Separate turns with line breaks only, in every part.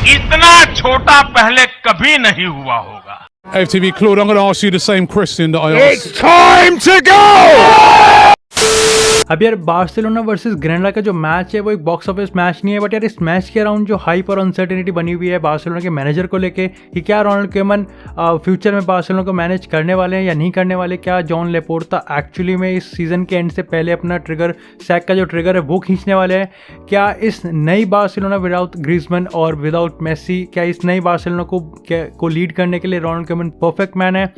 इतना छोटा पहले कभी नहीं हुआ होगा।
FTV Claude, I'm going to ask you the same question that I asked.
It's time to go!
अब यार बार्सिलोना वर्सेस ग्रेनाडा का जो मैच है वो एक बॉक्स ऑफिस मैच नहीं है, बट यार इस मैच के अराउंड जो हाइप और अनसर्टेनिटी बनी हुई है बार्सिलोना के मैनेजर को लेके कि क्या रोनाल्ड कोएमन फ्यूचर में बार्सिलोना को मैनेज करने वाले हैं या नहीं करने वाले, क्या जॉन लेपोर्ता एक्चुअली में इस सीज़न के एंड से पहले अपना ट्रिगर सैक का जो ट्रिगर है वो खींचने वाले हैं, क्या इस नई बार्सिलोना विदाउट ग्रीजमैन और विदाउट मेसी, क्या इस नई बार्सिलोना को लीड करने के लिए रोनाल्ड कोएमन परफेक्ट मैन है।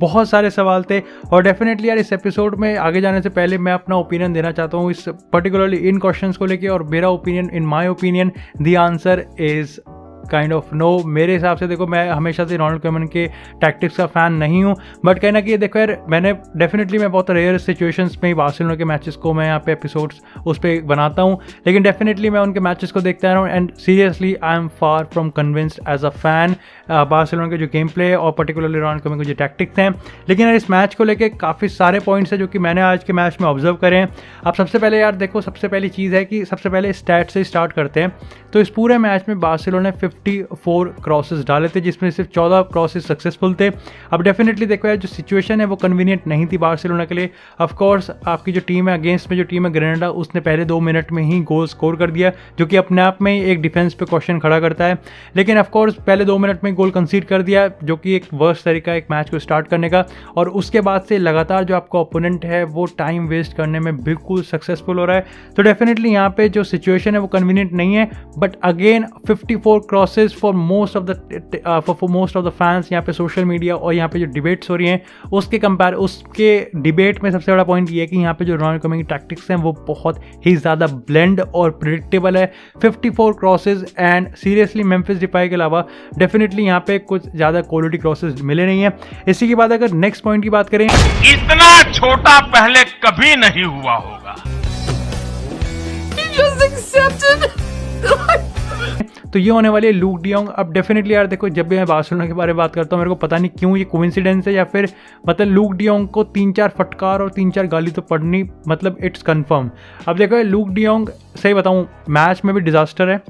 बहुत सारे सवाल थे और डेफिनेटली यार इस एपिसोड में आगे जाने से पहले मैं अपना ओपिनियन देना चाहता हूँ इस पर्टिकुलरली इन क्वेश्चंस को लेके, और मेरा opinion, in my opinion the answer is kind of no. मेरे हिसाब से देखो, मैं हमेशा से रोनाल्ड कोएमन के टैक्टिक्स का फ़ैन नहीं हूँ, बट कहीं ना कहीं देखो यार मैं बहुत रेयर सिचुएशंस में ही बार्सिलोना के मैचेस को मैं यहाँ पे एपिसोड्स उस पर बनाता हूँ, लेकिन डेफिनेटली मैं उनके मैचेस को देखता रहा हूँ and seriously I am far from convinced as a fan Barcelona के जो गेम प्ले और पर्टिकुलरली रोनाल्ड कोएमन के जो टैक्टिक्स हैं। लेकिन यार इस मैच को लेकर काफ़ी सारे पॉइंट्स हैं जो कि मैंने आज के मैच में ऑब्जर्व करे हैं। अब सबसे पहले यार देखो, सबसे पहली चीज़ है कि सबसे पहले स्टैट से स्टार्ट करते हैं। तो इस पूरे मैच में बार्सिलोना ने 54 क्रॉसेस डाले थे, जिसमें सिर्फ 14 क्रॉसेस सक्सेसफुल थे। अब डेफिनेटली देखो यार जो सिचुएशन है वो कन्वीनियंट नहीं थी बार्सिलोना के लिए। ऑफ कोर्स आपकी जो टीम है अगेंस्ट में, जो टीम है ग्रेनाडा, उसने पहले 2 मिनट में ही गोल स्कोर कर दिया, जो कि अपने आप में ही एक डिफेंस पे क्वेश्चन खड़ा करता है। लेकिन ऑफ कोर्स पहले 2 मिनट में गोल कंसीड कर दिया, जो कि एक वर्स्ट तरीका है एक मैच को स्टार्ट करने का, और उसके बाद से लगातार जो आपका ओपोनेंट है वो टाइम वेस्ट करने में बिल्कुल सक्सेसफुल हो रहा है। तो डेफिनेटली यहाँ पे जो सिचुएशन है वो कन्वीनियंट नहीं है, but again 54 crosses for most of the fans. यहाँ पे सोशल मीडिया और यहाँ पे जो डिबेट्स हो रही हैं उसके डिबेट में सबसे बड़ा पॉइंट ये है कि यहाँ पे जो रोनाल्ड कोएमन की टैक्टिक्स हैं वो बहुत ही ज़्यादा ब्लेंड और प्रिडिक्टेबल है। 54 crosses and seriously Memphis Depay के अलावा डेफिनेटली यहाँ पे कुछ ज़्यादा क्वालिटी क्रॉसेस मिले नहीं है। इसी के बाद अगर नेक्स्ट पॉइंट की बात करें,
इतना छोटा पहले कभी नहीं हुआ होगा।
तो ये होने वाली है लूक डियोंग। अब डेफिनेटली यार देखो, जब भी मैं बार्सिलोना के बारे में बात करता हूँ मेरे को पता नहीं क्यों ये कोइंसिडेंस है या फिर मतलब लूक डियोंग को 3-4 फटकार और 3-4 गाली तो पड़नी, मतलब इट्स कंफर्म। अब देखो लूक डियोंग, सही बताऊँ मैच में भी डिजास्टर है,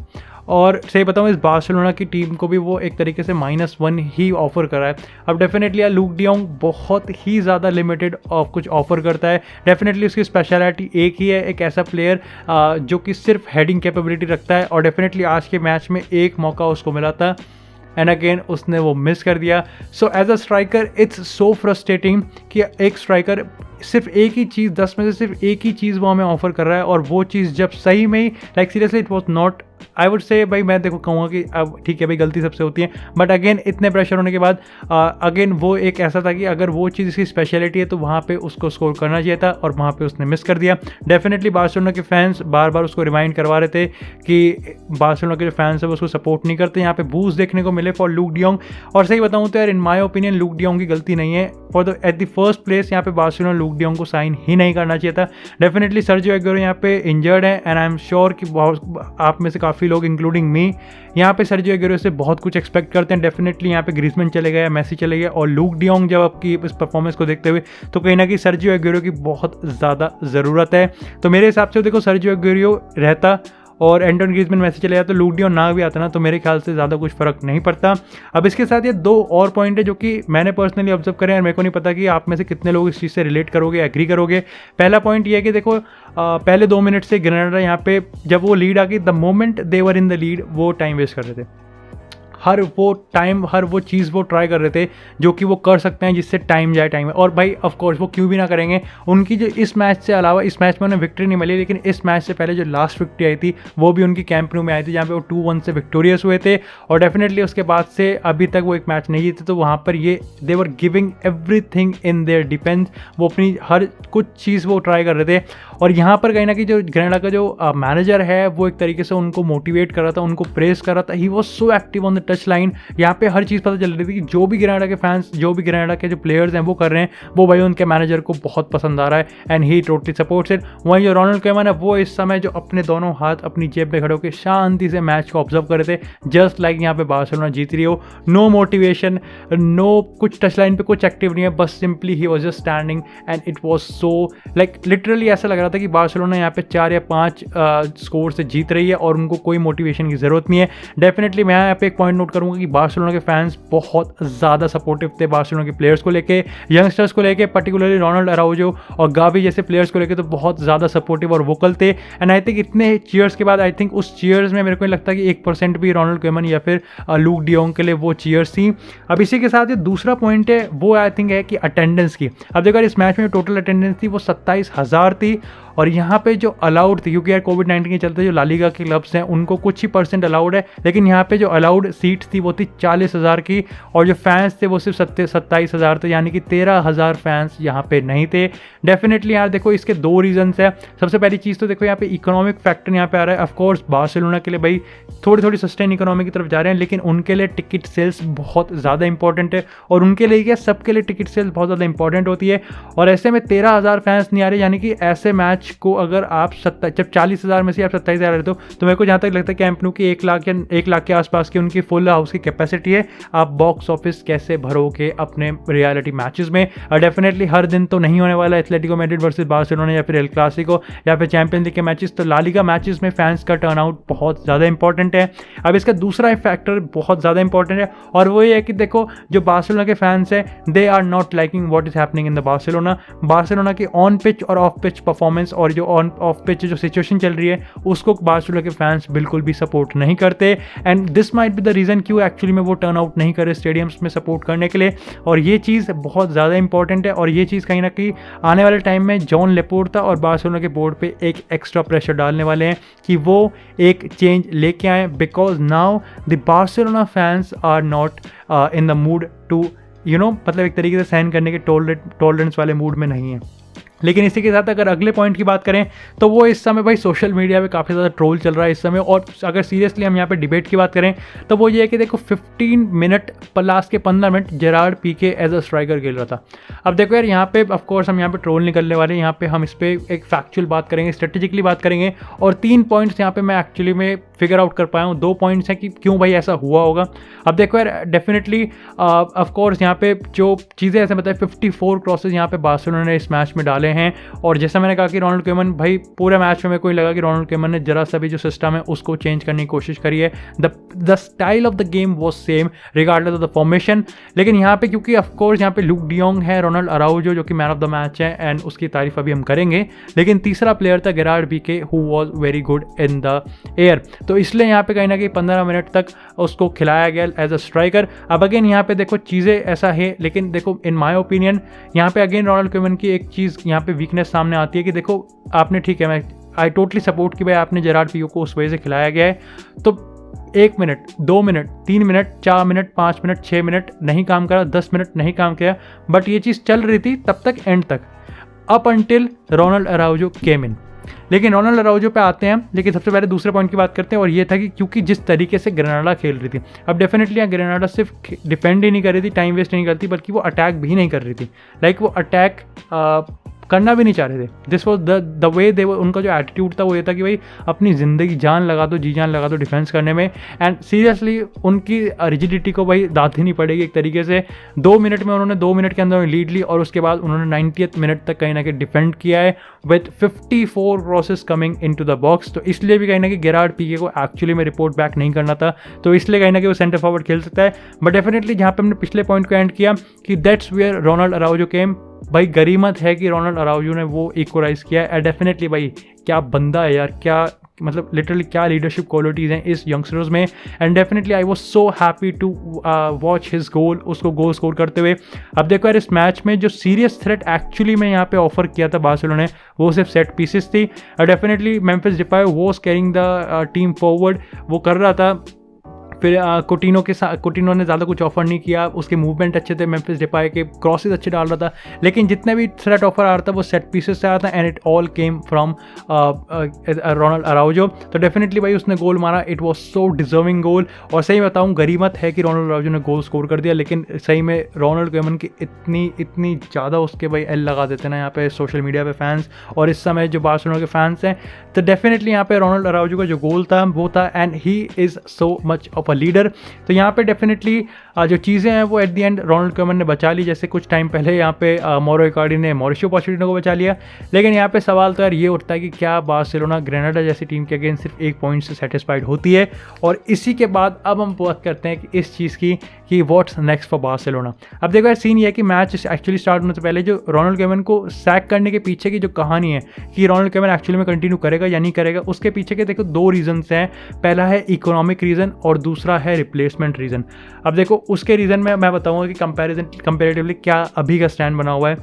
और सही बताऊँ इस बार्सिलोना की टीम को भी वो एक तरीके से -1 ही ऑफर कर रहा है। अब डेफिनेटली यार लूक डियोंग बहुत ही ज़्यादा लिमिटेड कुछ ऑफर करता है। डेफिनेटली उसकी स्पेशलिटी एक ही है, एक ऐसा प्लेयर जो कि सिर्फ हेडिंग कैपेबिलिटी रखता है, और डेफिनेटली आज के मैच में एक मौका उसको मिला था एंड अगेन उसने वो मिस कर दिया। So as a striker it's so frustrating कि एक स्ट्राइकर सिर्फ एक ही चीज़, 10 में से सिर्फ एक ही चीज़ वो हमें ऑफर कर रहा है, और वो चीज़ जब सही में ही like seriously it was not, I would say भाई मैं देखो कहूँगा कि अब ठीक है भाई गलती सबसे होती है, बट अगेन इतने प्रेशर होने के बाद अगेन वो एक ऐसा था कि अगर वो चीज़ इसकी स्पेशलिटी है तो वहाँ पे उसको स्कोर करना चाहिए था, और वहाँ पे उसने मिस कर दिया। डेफिनेटली बार्सिलोना के फैंस बार बार उसको रिमाइंड करवा रहे थे कि बार्सिलोना के जो फैंस है वो उसको सपोर्ट नहीं करते। यहाँ पे बूस्ट देखने को मिले फॉर लूक डियोंग, और सही बताऊँ तो यार इन माई ओपिनियन लूक डियोंग की गलती नहीं है। एट द फर्स्ट प्लेस यहाँ पे बार्सिलोना लूक डियोंग को साइन ही नहीं करना चाहिए था। डेफिनेटली सर्जियो एग्यूरो यहाँ पे इंजर्ड है एंड आई एम श्योर कि आप में से काफ़ी लोग इंक्लूडिंग मी यहाँ पे सर्जियो एग्यूरो से बहुत कुछ एक्सपेक्ट करते हैं। डेफिनेटली यहाँ पे ग्रीजमैन चले गए, मेसी चले गए, और लूक डियोंग जब आपकी इस परफॉर्मेंस को देखते हुए तो कहीं ना कहीं सर्जियो एग्यूरो की बहुत ज़्यादा ज़रूरत है। तो मेरे हिसाब से देखो सर्जियो एग्यूरो रहता और एंटोन ग्रीजमैन मैसेज चले जाता, तो लूक डियोंग ना भी आता ना, तो मेरे ख्याल से ज़्यादा कुछ फ़र्क नहीं पड़ता। अब इसके साथ ये 2 और पॉइंट है जो कि मैंने पर्सनली ऑब्जर्व करे हैं, और मेरे को नहीं पता कि आप में से कितने लोग इस चीज़ से रिलेट करोगे, एग्री करोगे। पहला पॉइंट ये है कि देखो पहले 2 मिनट से ग्रेनाडा यहाँ पे जब वो लीड आ गई, the moment they were in the lead वो टाइम वेस्ट कर रहे थे। हर वो चीज़ वो ट्राई कर रहे थे जो कि वो कर सकते हैं जिससे टाइम जाए टाइम है, और भाई ऑफ कोर्स वो क्यों भी ना करेंगे। उनकी जो इस मैच से अलावा, इस मैच में उन्हें विक्ट्री नहीं मिली, लेकिन इस मैच से पहले जो लास्ट विक्ट्री आई थी वो भी उनकी कैंप न्यू में आई थी, जहाँ पे वो 2-1 से विक्टोरियस हुए थे, और डेफिनेटली उसके बाद से अभी तक वो एक मैच नहीं जीते। तो वहाँ पर ये they were giving everything in their defence, वो अपनी हर कुछ चीज़ वो ट्राई कर रहे थे। और यहाँ पर कहीं ना कहीं जो ग्रेनाडा का जो मैनेजर है वो एक तरीके से उनको मोटिवेट कर रहा था, उनको प्रेस कर रहा था। He was so active on the touch touch line, यहाँ पे हर चीज़ पता चल रही थी कि जो भी ग्रेनाडा के फैंस, जो भी ग्रेनाडा के जो प्लेयर्स हैं वो कर रहे हैं, वो भाई उनके मैनेजर को बहुत पसंद आ रहा है and he totally supports it. वहीं जो रोनाल्ड कोएमन है वो इस समय जो अपने दोनों हाथ अपनी जेब में खड़े होकर शांति से मैच को ऑब्जर्व कर रहे थे, जस्ट लाइक यहाँ पे बार्सिलोना जीत रही हो। नो मोटिवेशन, नो कुछ टच लाइन पे कुछ एक्टिव नहीं है, बस simply he was just standing and it was so like literally ऐसा लग रहा था कि बार्सिलोना यहाँ पे 4 या 5 स्कोर से जीत रही है और उनको कोई मोटिवेशन की ज़रूरत नहीं है। डेफिनेटली मैं यहाँ पे एक पॉइंट नोट करूँगा कि बार्सिलोना के फैंस बहुत ज़्यादा सपोर्टिव थे बार्सिलोना के प्लेयर्स को लेके, यंगस्टर्स को लेके, पर्टिकुलरली रोनाल्ड अराउजो और गावी जैसे प्लेयर्स को लेके तो बहुत ज़्यादा सपोर्टिव और वोकल थे। एंड आई थिंक इतने चीयर्स के बाद आई थिंक उस चीयर्स में मेरे को नहीं लगता कि 1% भी रोनाल्ड कोएमन या फिर लूक डियोंग के लिए वो चीयर्स थी। अब इसी के साथ जो दूसरा पॉइंट है वो आई थिंक है कि अटेंडेंस की। अब देखो इस मैच में टोटल अटेंडेंस थी वो 27,000 थी और यहाँ पे जो अलाउड थी, क्योंकि यार कोविड-19 के चलते जो ला लीगा के क्लब्स हैं उनको कुछ ही % अलाउड है, लेकिन यहाँ पे जो अलाउड सीट्स थी वो थी 40,000 की और जो फैंस थे वो सिर्फ 27,000 थे, यानी कि 13,000 फैंस यहाँ पे नहीं थे। डेफिनेटली यार देखो इसके 2 रीजन्स है। सबसे पहली चीज़ तो देखो यहाँ पे इकोनॉमिक फैक्टर यहाँ पे आ रहा है। ऑफकोर्स बार्सिलोना के लिए भाई थोड़ी सस्टेन इकोनॉमी की तरफ जा रहे हैं, लेकिन उनके लिए टिकट सेल्स बहुत ज़्यादा इंपॉर्टेंट है और उनके लिए क्या सबके लिए टिकट सेल्स बहुत ज़्यादा इंपॉर्टेंट होती है। और ऐसे में 13,000 फैंस नहीं आ रहे, यानी कि ऐसे मैच को अगर आप जब 40,000 में से आप 27,000 रहते हो तो मेरे को जहाँ तक लगता है कि कैंप न्यू की 1 लाख या 1 लाख के आसपास की उनकी फुल हाउस की कैपेसिटी है। आप बॉक्स ऑफिस कैसे भरोगे अपने रियलिटी मैचेस में? डेफिनेटली हर दिन तो नहीं होने वाला एथलेटिको मैड्रिड वर्सेस बार्सिलोना या फिर एल क्लासिको या फिर चैंपियंस लीग के मैचेस, तो ला लीगा मैचेस में फैंस का टर्नआउट बहुत ज़्यादा इंपॉर्टेंट है। अब इसका दूसरा फैक्टर बहुत ज़्यादा इंपॉर्टेंट है और वो ये है कि देखो जो बार्सिलोना के फैंस हैं they are not liking what is happening in the Barcelona की ऑन पिच और ऑफ पिच परफॉर्मेंस और जो ऑन ऑफ पिच जो सिचुएशन चल रही है उसको बार्सिलोना के फैंस बिल्कुल भी सपोर्ट नहीं करते and this might be the reason क्यों एक्चुअली में वो टर्न आउट नहीं करे स्टेडियम्स में सपोर्ट करने के लिए। और ये चीज़ बहुत ज़्यादा इंपॉर्टेंट है और ये चीज़ कहीं ना कहीं आने वाले टाइम में जॉन लेपोर्टा और बार्सिलोना के बोर्ड पे एक एक्स्ट्रा प्रेशर डालने वाले हैं कि वो एक चेंज लेके आए, because now the Barcelona fans are not in the mood to मतलब एक तरीके से सहन करने के टॉलरेंस वाले मूड में नहीं है। लेकिन इसी के साथ अगर अगले पॉइंट की बात करें तो वो इस समय भाई सोशल मीडिया पे काफ़ी ज़्यादा ट्रोल चल रहा है इस समय। और अगर सीरियसली हम यहाँ पे डिबेट की बात करें तो वो ये है कि देखो 15 मिनट पर लास्ट के 15 minute Gerard Pique as a striker खेल रहा था। अब देखो यार यहाँ पे ऑफकोर्स हम यहाँ पे ट्रोल नहीं करने वाले, यहाँ पे हम इस पर एक फैक्चुअल बात करेंगे, स्ट्रेटेजिकली बात करेंगे और 3 पॉइंट्स यहाँ पे मैं एक्चुअली में फिगर आउट कर पाया हूँ। 2 पॉइंट्स हैं कि क्यों भाई ऐसा हुआ होगा। अब देखो यार डेफिनेटली ऑफकोर्स यहाँ पे जो चीज़ें ऐसे बताए 54 क्रॉसेज यहाँ पे बार्सिलोना ने इस मैच में डाले हैं और जैसा मैंने कहा कि रोनाल्ड कोएमन भाई पूरे मैच में मेरे को लगा कि रोनाल्ड कोएमन ने जरा सा भी जो सिस्टम है उसको चेंज करने की कोशिश करी है। The style of the game was same regardless of the formation. लेकिन यहाँ पे क्योंकि ऑफकोर्स यहाँ पे लूक डियोंग है, रोनाल्ड अराउजो जो कि मैन ऑफ द मैच है एंड उसकी तारीफ अभी हम करेंगे, लेकिन तीसरा प्लेयर था Gerard Pique who was very good in the air, तो इसलिए यहाँ पे कहीं ना कहीं 15 मिनट तक उसको खिलाया गया एज अ स्ट्राइकर। अब अगेन यहाँ पे देखो चीज़ें ऐसा है, लेकिन देखो इन माय ओपिनियन यहाँ पे अगेन रोनाल्ड कोएमन की एक चीज़ यहाँ पे वीकनेस सामने आती है कि देखो आपने ठीक है, मैं आई टोटली सपोर्ट कि भाई आपने जेरार्ड पीके को उस वजह से खिलाया गया है, तो 1 minute 2 minute 3 minute 4 minute 5 minute 6 minute नहीं काम करा, 10 मिनट नहीं काम किया, बट ये चीज़ चल रही थी तब तक एंड तक अप अंटिल रोनाल्ड अराउजो केम इन। लेकिन रोनाल्ड अराउजो पे आते हैं, लेकिन सबसे पहले दूसरे पॉइंट की बात करते हैं और ये था कि क्योंकि जिस तरीके से ग्रेनाडा खेल रही थी, अब डेफिनेटली यहाँ ग्रेनाडा सिर्फ डिफेंड ही नहीं कर रही थी, टाइम वेस्ट नहीं करती, बल्कि वो अटैक भी नहीं कर रही थी। लाइक वो अटैक करना भी नहीं चाह रहे थे। दिस वॉज द वे दे उनका जो एटीट्यूड था वो ये था कि भाई अपनी ज़िंदगी जान लगा दो, जी जान लगा दो डिफेंस करने में। एंड सीरियसली उनकी रिजिडिटी को भाई दाद ही नहीं पड़ेगी एक तरीके से। 2 मिनट में उन्होंने 2 मिनट के अंदर लीड ली और उसके बाद उन्होंने 90th मिनट तक कहीं ना कहीं डिफेंड किया है with 54 crosses coming into the box. तो इसलिए भी कहीं ना कहीं जेरार्ड पीके को एक्चुअली में रिपोर्ट बैक नहीं करना था, तो इसलिए कहीं ना कहीं वो सेंटर फॉरवर्ड खेल सकता है। बट डेफिनेटली जहाँ पे हमने पिछले पॉइंट को एंड किया कि दैट्स वेयर रोनाल्ड अराउजो केम, भाई गरीमत है कि रोनाल्ड अराउजो ने वो इक्वलाइज किया है। डेफिनेटली भाई क्या बंदा है यार, क्या मतलब लिटरली क्या लीडरशिप क्वालिटीज़ हैं इस यंगस्टर्स में। And definitely I was so happy to watch his goal, उसको गोल स्कोर करते हुए। अब देखो यार इस मैच में जो सीरियस थ्रेट एक्चुअली में यहाँ पे ऑफर किया था बार्सिलोना ने, वो सिर्फ सेट पीसेस थी। Definitely Memphis डिपाय was carrying the team forward, वो कर रहा था फिर कोटिनो ने ज़्यादा कुछ ऑफर नहीं किया, उसके मूवमेंट अच्छे थे, मेम्फिस डिपाई के क्रॉसेस अच्छे डाल रहा था, लेकिन जितने भी थ्रेट ऑफर आ रहा था वो सेट पीसेस से आया था and it all came from Ronald Araujo. तो डेफिनेटली भाई उसने गोल मारा, it was so deserving goal. और सही बताऊँ गरीमत है कि रोनाल्ड अराउजो ने गोल स्कोर कर दिया, लेकिन सही में रोनाल्ड कोएमन की इतनी ज़्यादा उसके भाई एल लगा देते ना यहाँ पे सोशल मीडिया पे फैंस और इस समय जो बार्सिलोना के फैंस हैं। तो डेफिनेटली यहाँ पे रोनाल्ड अराउजो का जो गोल था वो था and he is so much of a leader. तो यहाँ पे डेफिनेटली जो चीज़ें हैं वो एट द एंड रोनाल्ड कोएमन ने बचा ली। जैसे कुछ टाइम पहले यहाँ पे मौरो इकार्डी ने मॉरिशियो पोचेटिनो को बचा लिया, लेकिन यहाँ पे सवाल तो यार ये उठता है कि क्या बार्सिलोना ग्रेनाडा जैसी टीम के अगेंस्ट सिर्फ 1 पॉइंट से सेटिस्फाइड होती है। और इसी के बाद अब हम बात करते हैं कि इस चीज़ की कि व्हाट्स नेक्स्ट फॉर बार्सिलोना। अब देखो यार सीन ये है कि मैच एक्चुअली स्टार्ट होने से पहले जो रोनाल्ड कोएमन को सैक करने के पीछे की जो कहानी है कि रोनाल्ड कोएमन एक्चुअली में कंटिन्यू करेगा या नहीं करेगा, उसके पीछे के देखो 2 रीजन्स हैं। पहला है इकोनॉमिक रीज़न और दूसरा है रिप्लेसमेंट रीज़न। अब देखो उसके रीज़न में मैं बताऊंगा कि कंपैरेटिवली क्या अभी का स्टैंड बना हुआ है।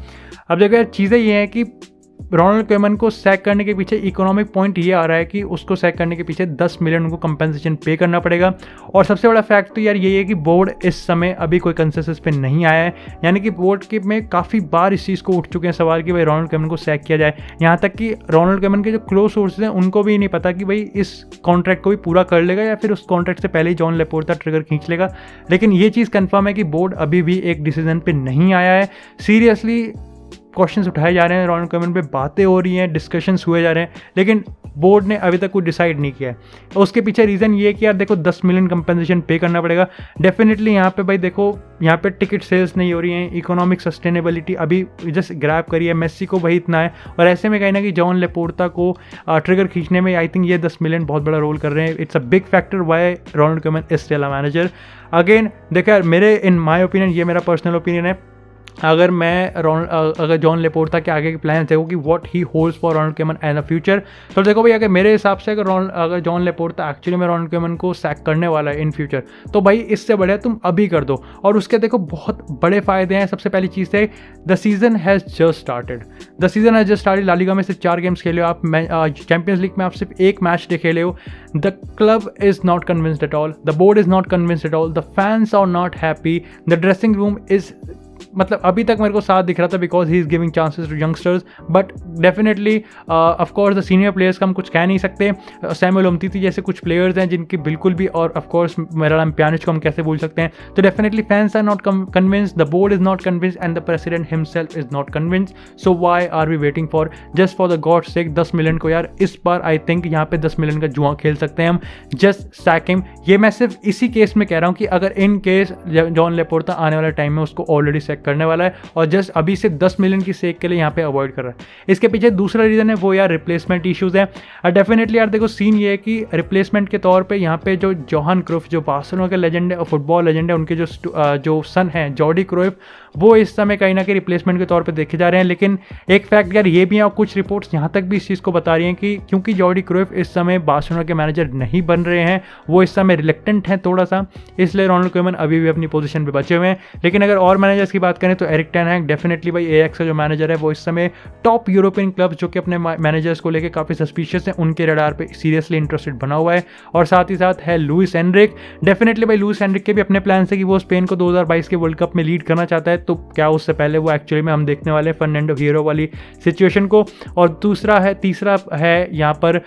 अब देखो यार चीज़ें ये हैं कि रोनाल्ड कोएमन को सैक करने के पीछे इकोनॉमिक पॉइंट ये आ रहा है कि उसको सैक करने के पीछे 10 मिलियन उनको कंपेंसेशन पे करना पड़ेगा। और सबसे बड़ा फैक्ट तो यार यही है कि बोर्ड इस समय अभी कोई कंसेंसस पे नहीं आया है, यानी कि बोर्ड के में काफ़ी बार इस चीज़ को उठ चुके हैं सवाल कि भाई रोनाल्ड कोएमन को सैक किया जाए। यहाँ तक कि रोनाल्ड कोएमन के जो क्लोज सोर्सेज हैं उनको भी नहीं पता कि भाई इस कॉन्ट्रैक्ट को भी पूरा कर लेगा या फिर उस कॉन्ट्रैक्ट से पहले ही जॉन लेपोर्ता ट्रिगर खींच लेगा। लेकिन ये चीज़ कन्फर्म है कि बोर्ड अभी भी एक डिसीजन पे नहीं आया है। सीरियसली क्वेश्चंस उठाए जा रहे हैं, रोनाल्ड कोएमन पे बातें हो रही हैं, डिस्कशंस हुए जा रहे हैं, लेकिन बोर्ड ने अभी तक कुछ डिसाइड नहीं किया है। उसके पीछे रीज़न ये है कि यार देखो 10 मिलियन कंपेंसेशन पे करना पड़ेगा। डेफिनेटली यहाँ पे भाई देखो यहाँ पे टिकट सेल्स नहीं हो रही हैं, इकोनॉमिक सस्टेनेबिलिटी अभी जस्ट ग्रैब करी है, मेसी को वही इतना है और ऐसे में कहीं ना कि जॉन लेपोर्ता को ट्रिगर खींचने में आई थिंक ये 10 मिलियन बहुत बड़ा रोल कर रहे हैं। It's a big factor why Ronald Koeman is still a manager. Again देखो यार मेरे इन माई ओपिनियन, ये मेरा पर्सनल ओपिनियन है, अगर जॉन लेपोर्ता के आगे के प्लान देखो कि what he holds for Ronald Koeman and the future, तो देखो भाई अगर मेरे हिसाब से अगर जॉन लेपोर्ता एक्चुअली में रोनाल्ड कोएमन को सैक करने वाला है इन फ्यूचर, तो भाई इससे बढ़िया तुम अभी कर दो। और उसके देखो बहुत बड़े फायदे हैं। सबसे पहली चीज़ है the season has just started. La Liga में सिर्फ 4 गेम्स खेले हो आप, चैंपियंस लीग में आप सिर्फ 1 मैच खेले हो। The club is not convinced at all, the board is not convinced at all, the fans are not happy, the dressing room is मतलब अभी तक मेरे को साथ दिख रहा था because he is giving chances to youngsters, but definitely of course the senior players का हम कुछ कह नहीं सकते। सैमुअल उमतीती जैसे कुछ प्लेयर्स हैं जिनकी बिल्कुल भी, और ऑफकोर्स मिरालम प्यानिच को हम कैसे भूल सकते हैं। तो definitely fans are not convinced, the board is not convinced and the president himself is not convinced. So why are we waiting for, just for the God sake 10 million को यार इस बार आई थिंक यहाँ पे 10 million का जुआ खेल सकते हैं हम, जस्ट सैक हिम। ये मैं सिर्फ इसी केस में कह रहा हूँ कि अगर इन केस जॉन लेपोर्ता आने वाले टाइम में उसको ऑलरेडी सैक करने वाला है और जस्ट अभी से 10 मिलियन की सेक के लिए यहाँ पे अवॉइड कर रहा है। इसके पीछे दूसरा रीज़न है वो यार रिप्लेसमेंट इश्यूज़ है। डेफिनेटली यार देखो सीन ये है कि रिप्लेसमेंट के तौर पे यहाँ पे जो जोहान क्राइफ जो बार्सिलोना के लेजेंड है और फुटबॉल लेजेंड है, उनके जो सन हैं जॉर्डी क्राइफ, वो इस समय कहीं ना कहीं रिप्लेसमेंट के तौर पे देखे जा रहे हैं। लेकिन एक फैक्ट यार ये भी है और कुछ रिपोर्ट्स यहाँ तक भी इस चीज़ को बता रही हैं कि क्योंकि जॉर्डी क्राइफ इस समय बार्सिलोना के मैनेजर नहीं बन रहे हैं, वो इस समय रिलेक्टेंट हैं थोड़ा सा, इसलिए रोनाल्ड कोएमन अभी भी अपनी पोजीशन पे बचे हुए हैं। लेकिन अगर और मैनेजर्स की बात करें तो एरिक टेन हैग डेफिनेटली भाई एएक्स का जो मैनेजर है वो इस समय टॉप यूरोपियन क्लब्स जो कि अपने मैनेजर्स को लेकर काफ़ी सस्पिशियस हैं, उनके रडार पे सीरियसली इंटरेस्टेड बना हुआ है। और साथ ही साथ है लुइस एनरिक। डेफिनेटली भाई लुइस एनरिक के भी अपने प्लान है कि वो स्पेन को 2022 के वर्ल्ड कप में लीड करना चाहता है, तो क्या उससे पहले वो एक्चुअली में हम देखने वाले फर्नांडो हीरो वाली सिचुएशन को। और तीसरा है यहाँ पर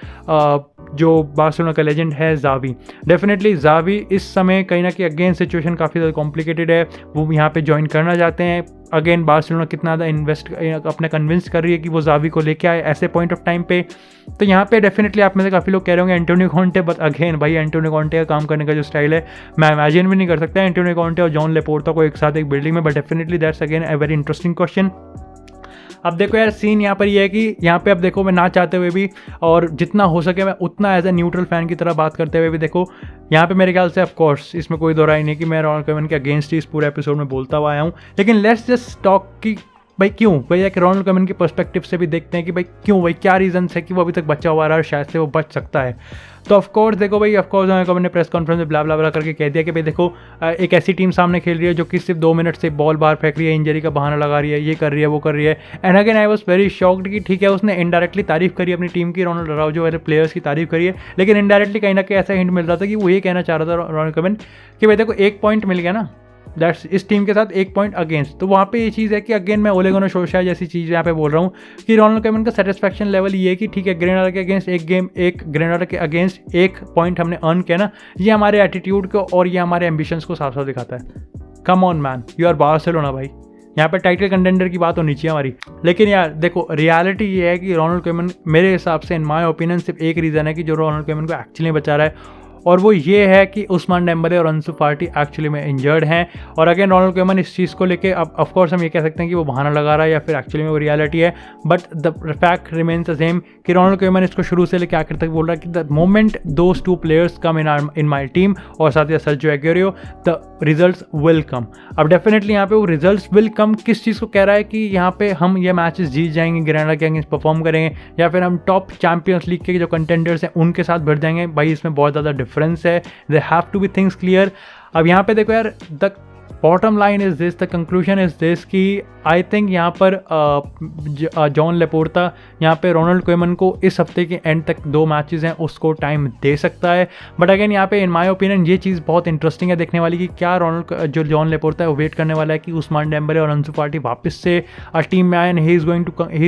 जो बार्सिलोना का लेजेंड है ज़ावी। डेफिनेटली ज़ावी इस समय कहीं ना कहीं अगेन सिचुएशन काफ़ी ज़्यादा कॉम्प्लिकेटेड है, वो यहाँ पे ज्वाइन करना चाहते हैं। अगेन बार्सिलोना कितना ज़्यादा इन्वेस्ट अपने कन्विंस कर रही है कि वो ज़ावी को लेके आए ऐसे पॉइंट ऑफ टाइम पे। तो यहाँ पे डेफिनेटली आप में से काफ़ी लोग कह रहे होंगे एंटोनियो कॉन्टे, बट अगेन भाई एंटोनियो कॉन्टे का काम करने का जो स्टाइल है मैं इमेजिन भी नहीं कर सकता एंटोनियो कॉन्टे और जॉन लेपोर्ता को एक साथ एक बिल्डिंग में, but definitely that's again a very interesting question. अब देखो यार सीन यहाँ पर ये है कि यहाँ पे अब देखो मैं ना चाहते हुए भी और जितना हो सके मैं उतना एज ए न्यूट्रल फैन की तरह बात करते हुए भी देखो यहाँ पे मेरे ख्याल से ऑफ कोर्स इसमें कोई दो राय नहीं कि मैं रोनाल्ड कोएमन के अगेंस्ट ही इस पूरे एपिसोड में बोलता हुआ आया हूँ। लेकिन लेट्स जस्ट टॉक कि भाई क्यों, भाई एक रोनाल्ड कोएमन के पर्सपेक्टिव से भी देखते हैं कि भाई क्यों, भाई क्या रीजन है कि वो अभी तक बचा हुआ रहा और शायद से वो बच सकता है। तो ऑफकोर्स देखो भाई, ऑफकोर्स रोनाल्ड कोएमन ने प्रेस कॉन्फ्रेंस में ब्ला ब्ला ब्ला करके कह दिया कि भाई देखो एक ऐसी टीम सामने खेल रही है जो कि सिर्फ 2 मिनट से बॉल बाहर फेंक रही है, इंजरी का बहाना लगा रही है, ये कर रही है, वो कर रही है। And again I was very shocked कि ठीक है उसने इनडायरेक्टली तारीफ करी अपनी टीम की, रोनाल्ड अराउजो वाले प्लेयर्स की तारीफ करी है, लेकिन इनडायरेक्टली कहीं ना कहीं ऐसा हिंट मिल रहा था कि वो ये कहना चाह रहा था रोनाल्ड कोएमन कि भाई देखो 1 पॉइंट मिल गया ना, दैट्स इस टीम के साथ 1 पॉइंट अगेंस्ट। तो वहाँ पे ये चीज़ है कि अगेन मैं ओले गुनार सोल्शायर जैसी चीज़ यहाँ पे बोल रहा हूँ कि रोनाल्ड कोएमन का सेटिस्फैक्शन लेवल ये है कि ठीक है ग्रेनाडा के अगेंस्ट ग्रेनाडा के अगेंस्ट 1 पॉइंट हमने अर्न किया ना, ये हमारे एटीट्यूड को और ये हमारे एम्बिशंस को साफ साफ दिखाता है। Come on man, you are Barcelona भाई, यहाँ पे टाइटल कंटेंडर की बात होनी चाहिए हमारी। लेकिन यार देखो रियलिटी ये है कि रोनाल्ड कोएमन मेरे हिसाब से इन माय ओपिनियन सिर्फ एक रीज़न है कि जो रोनाल्ड कोएमन को एक्चुअली बचा रहा है, और वो ये है कि उस्मान डेम्बले और अंसु फाटी एक्चुअली में इंजर्ड हैं। और अगेन रोनाल्ड कोएमन इस चीज़ को लेके अब ऑफकोर्स हम ये कह सकते हैं कि वो बहाना लगा रहा है या फिर एक्चुअली में वो रियलिटी है, but the fact remains the same कि रोनाल्ड कोएमन इसको शुरू से लेकर आखिर तक बोल रहा है कि the moment those 2 players come in my team और साथ ही Sergio Aguero, the results will come. अब डेफिनेटली यहाँ पे वो रिजल्ट्स विल कम किस चीज़ को कह रहा है कि यहाँ पे हम ये मैचेस जीत जाएंगे, ग्रेनाडा के अगेंस्ट परफॉर्म करेंगे, या फिर हम टॉप चैंपियंस लीग के जो कंटेंडर्स हैं उनके साथ बढ़ जाएंगे। भाई इसमें बहुत ज़्यादा डिफरेंस है, they have to be things clear. अब यहाँ पे देखो यार, the bottom line is this, the conclusion is this कि आई थिंक यहाँ पर जॉन लेपोर्टा यहाँ पे रोनाल्ड कोएमन को इस हफ्ते के एंड तक 2 मैचेस हैं उसको टाइम दे सकता है। बट अगेन यहाँ पे इन माय ओपिनियन ये चीज़ बहुत इंटरेस्टिंग है देखने वाली कि क्या जो जॉन लेपोर्टा है वो वेट करने वाला है कि उस्मान डेम्बले और अंसु फाटी वापस से टीम में आए and he is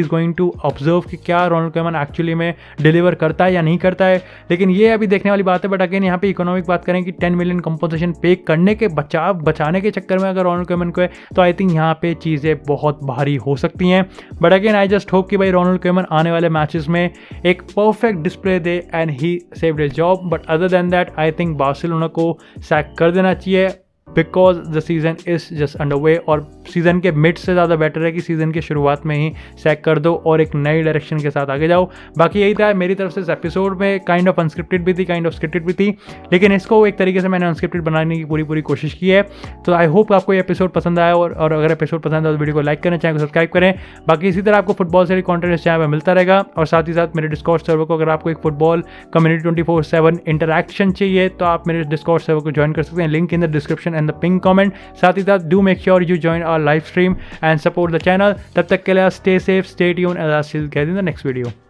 going to observe कि क्या रोनाल्ड कोएमन एक्चुअली में डिलीवर करता है या नहीं करता है। लेकिन ये अभी देखने वाली बात है। बट अगेन यहाँ पे इकोनॉमिक बात करें कि 10 मिलियन कंपोजिशन पे करने के बचाने के चक्कर में अगर रोनाल्ड कोएमन को है तो आई थिंक यहाँ पे चीज़ें बहुत भारी हो सकती हैं। But again I just hope कि भाई रोनाल्ड कोएमन आने वाले मैचेस में एक perfect display they and he saved his job. But other than that I think Barcelona को सैक कर देना चाहिए because the season is just under way, और सीज़न के मिड से ज़्यादा बेटर है कि सीज़न की शुरुआत में ही सैक कर दो और एक नई डायरेक्शन के साथ आगे जाओ। बाकी यही था मेरी तरफ से इस एपिसोड में, काइंड ऑफ अनस्क्रिप्टेड भी थी, काइंड ऑफ स्क्रिप्टेड भी थी, लेकिन इसको एक तरीके से मैंने अनस्क्रिप्टेड बनाने की पूरी कोशिश की है। तो आई होप आपको ये एपिसोड पसंद आया, और अगर एपिसोड पसंद आया तो वीडियो को लाइक करें, चैनल को सब्सक्राइब करें। बाकी इसी तरह आपको फुटबॉल से कॉन्टेंट इस चैनल पर मिलता रहेगा, और साथ ही साथ मेरे डिस्कॉर्ड सर्वर को अगर आपको एक फुटबॉल कम्युनिटी 24/7 इंटरैक्शन चाहिए तो आप मेरे डिस्कॉर्ड सर्वर को ज्वाइन कर सकते हैं, link in the description and the pin comment. साथ ही साथ do make sure you join our live stream and support the channel. तब तक के लिए stay safe, stay tuned, and I will see you in the next video.